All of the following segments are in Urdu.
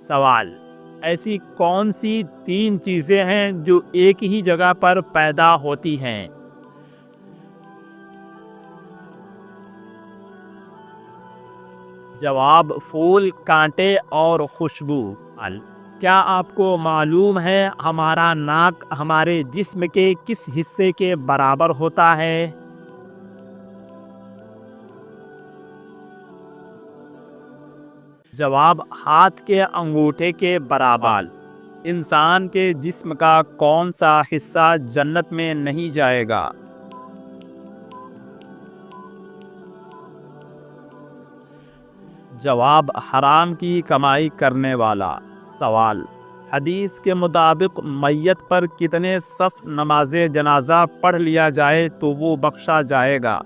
سوال: ایسی کون سی 3 چیزیں ہیں جو ایک ہی جگہ پر پیدا ہوتی ہیں؟ جواب: پھول، کانٹے اور خوشبو۔ کیا آپ کو معلوم ہے ہمارا ناک ہمارے جسم کے کس حصے کے برابر ہوتا ہے؟ جواب: ہاتھ کے انگوٹھے کے برابر۔ انسان کے جسم کا کون سا حصہ جنت میں نہیں جائے گا؟ جواب: حرام کی کمائی کرنے والا۔ سوال: حدیث کے مطابق میت پر کتنے صف نماز جنازہ پڑھ لیا جائے تو وہ بخشا جائے گا؟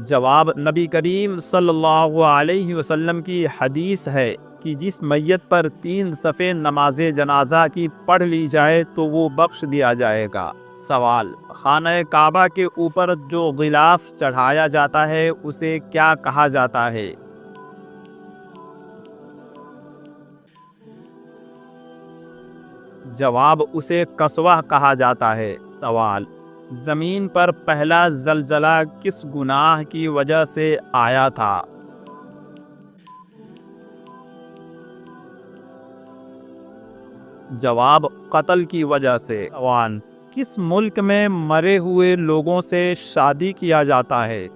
جواب: نبی کریم صلی اللہ علیہ وسلم کی حدیث ہے کہ جس میت پر 3 صفیں نماز جنازہ کی پڑھ لی جائے تو وہ بخش دیا جائے گا۔ سوال: خانہ کعبہ کے اوپر جو غلاف چڑھایا جاتا ہے اسے کیا کہا جاتا ہے؟ جواب: اسے قصوہ کہا جاتا ہے۔ سوال: زمین پر پہلا زلزلہ کس گناہ کی وجہ سے آیا تھا؟ جواب: قتل کی وجہ سے۔ سوال: کس ملک میں مرے ہوئے لوگوں سے شادی کیا جاتا ہے؟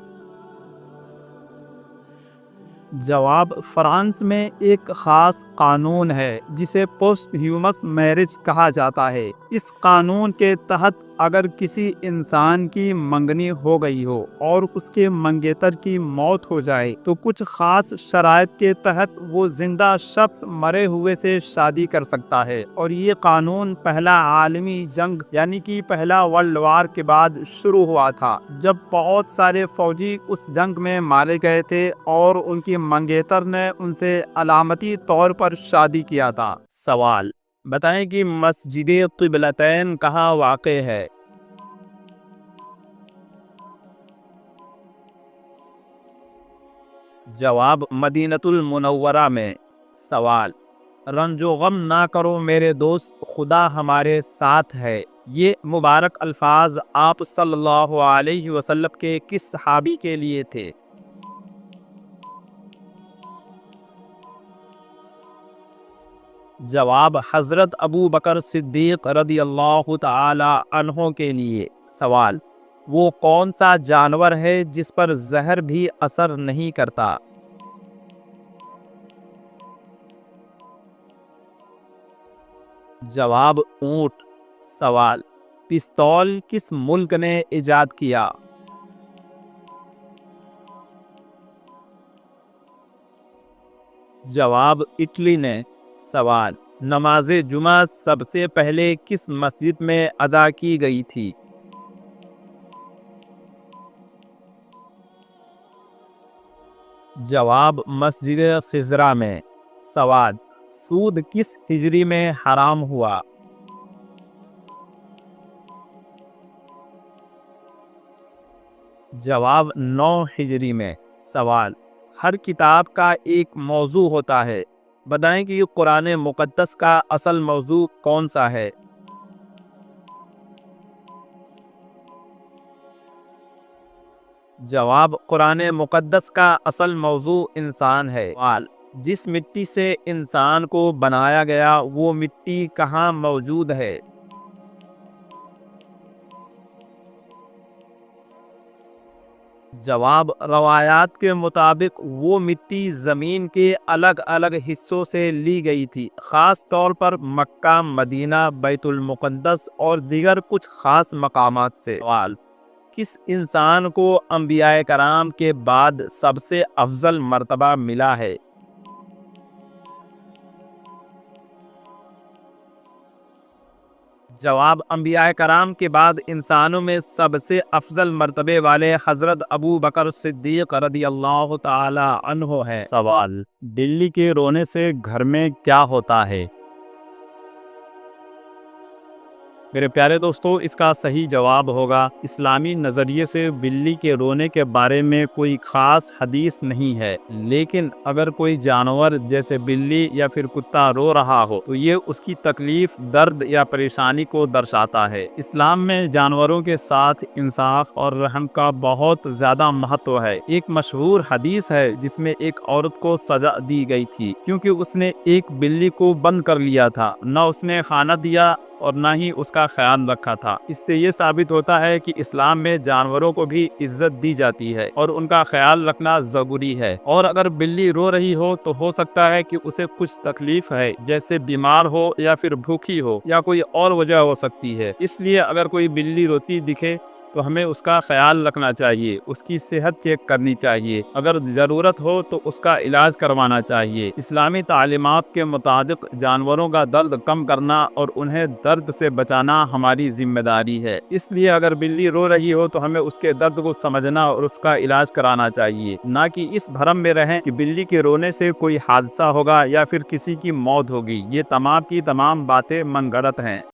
جواب: فرانس میں ایک خاص قانون ہے جسے پوسٹ ہیومس میرج کہا جاتا ہے۔ اس قانون کے تحت اگر کسی انسان کی منگنی ہو گئی ہو اور اس کے منگیتر کی موت ہو جائے تو کچھ خاص شرائط کے تحت وہ زندہ شخص مرے ہوئے سے شادی کر سکتا ہے، اور یہ قانون پہلا عالمی جنگ یعنی کہ پہلا ورلڈ وار کے بعد شروع ہوا تھا، جب بہت سارے فوجی اس جنگ میں مارے گئے تھے اور ان کی منگیتر نے ان سے علامتی طور پر شادی کیا تھا۔ سوال: بتائیں کہ مسجد قبلتین کہاں واقع ہے؟ جواب: مدینہ المنورہ میں۔ سوال: رنج و غم نہ کرو میرے دوست، خدا ہمارے ساتھ ہے، یہ مبارک الفاظ آپ صلی اللہ علیہ وسلم کے کس صحابی کے لیے تھے؟ جواب: حضرت ابو بکر صدیق رضی اللہ تعالی عنہ کے لیے۔ سوال: وہ کون سا جانور ہے جس پر زہر بھی اثر نہیں کرتا؟ جواب: اونٹ۔ سوال: پستول کس ملک نے ایجاد کیا؟ جواب: اٹلی نے۔ سوال: نماز جمعہ سب سے پہلے کس مسجد میں ادا کی گئی تھی؟ جواب: مسجد خضرا میں۔ سوال: سود کس ہجری میں حرام ہوا؟ جواب: 9 ہجری میں۔ سوال: ہر کتاب کا ایک موضوع ہوتا ہے، بتائیں کہ قرآن مقدس کا اصل موضوع کون سا ہے؟ جواب: قرآن مقدس کا اصل موضوع انسان ہے۔ سوال: جس مٹی سے انسان کو بنایا گیا وہ مٹی کہاں موجود ہے؟ جواب: روایات کے مطابق وہ مٹی زمین کے الگ الگ حصوں سے لی گئی تھی، خاص طور پر مکہ، مدینہ، بیت المقدس اور دیگر کچھ خاص مقامات سے۔ سوال: کس انسان کو انبیاء کرام کے بعد سب سے افضل مرتبہ ملا ہے؟ جواب: انبیاء کرام کے بعد انسانوں میں سب سے افضل مرتبے والے حضرت ابو بکر صدیق رضی اللہ تعالی عنہ ہے۔ سوال: بلی کے رونے سے گھر میں کیا ہوتا ہے؟ میرے پیارے دوستو، اس کا صحیح جواب ہوگا اسلامی نظریے سے بلی کے رونے کے بارے میں کوئی خاص حدیث نہیں ہے، لیکن اگر کوئی جانور جیسے بلی یا پھر کتا رو رہا ہو تو یہ اس کی تکلیف، درد یا پریشانی کو درشاتا ہے۔ اسلام میں جانوروں کے ساتھ انصاف اور رحم کا بہت زیادہ مہتو ہے۔ ایک مشہور حدیث ہے جس میں ایک عورت کو سزا دی گئی تھی کیونکہ اس نے ایک بلی کو بند کر لیا تھا، نہ اس نے کھانا دیا اور نہ ہی اس کا خیال رکھا تھا۔ اس سے یہ ثابت ہوتا ہے کہ اسلام میں جانوروں کو بھی عزت دی جاتی ہے اور ان کا خیال رکھنا ضروری ہے۔ اور اگر بلی رو رہی ہو تو ہو سکتا ہے کہ اسے کچھ تکلیف ہے، جیسے بیمار ہو یا پھر بھوکی ہو یا کوئی اور وجہ ہو سکتی ہے۔ اس لیے اگر کوئی بلی روتی دکھے تو ہمیں اس کا خیال رکھنا چاہیے، اس کی صحت چیک کرنی چاہیے، اگر ضرورت ہو تو اس کا علاج کروانا چاہیے۔ اسلامی تعلیمات کے مطابق جانوروں کا درد کم کرنا اور انہیں درد سے بچانا ہماری ذمہ داری ہے۔ اس لیے اگر بلی رو رہی ہو تو ہمیں اس کے درد کو سمجھنا اور اس کا علاج کرانا چاہیے، نہ کہ اس بھرم میں رہیں کہ بلی کے رونے سے کوئی حادثہ ہوگا یا پھر کسی کی موت ہوگی۔ یہ تمام کی تمام باتیں من گھڑت ہیں۔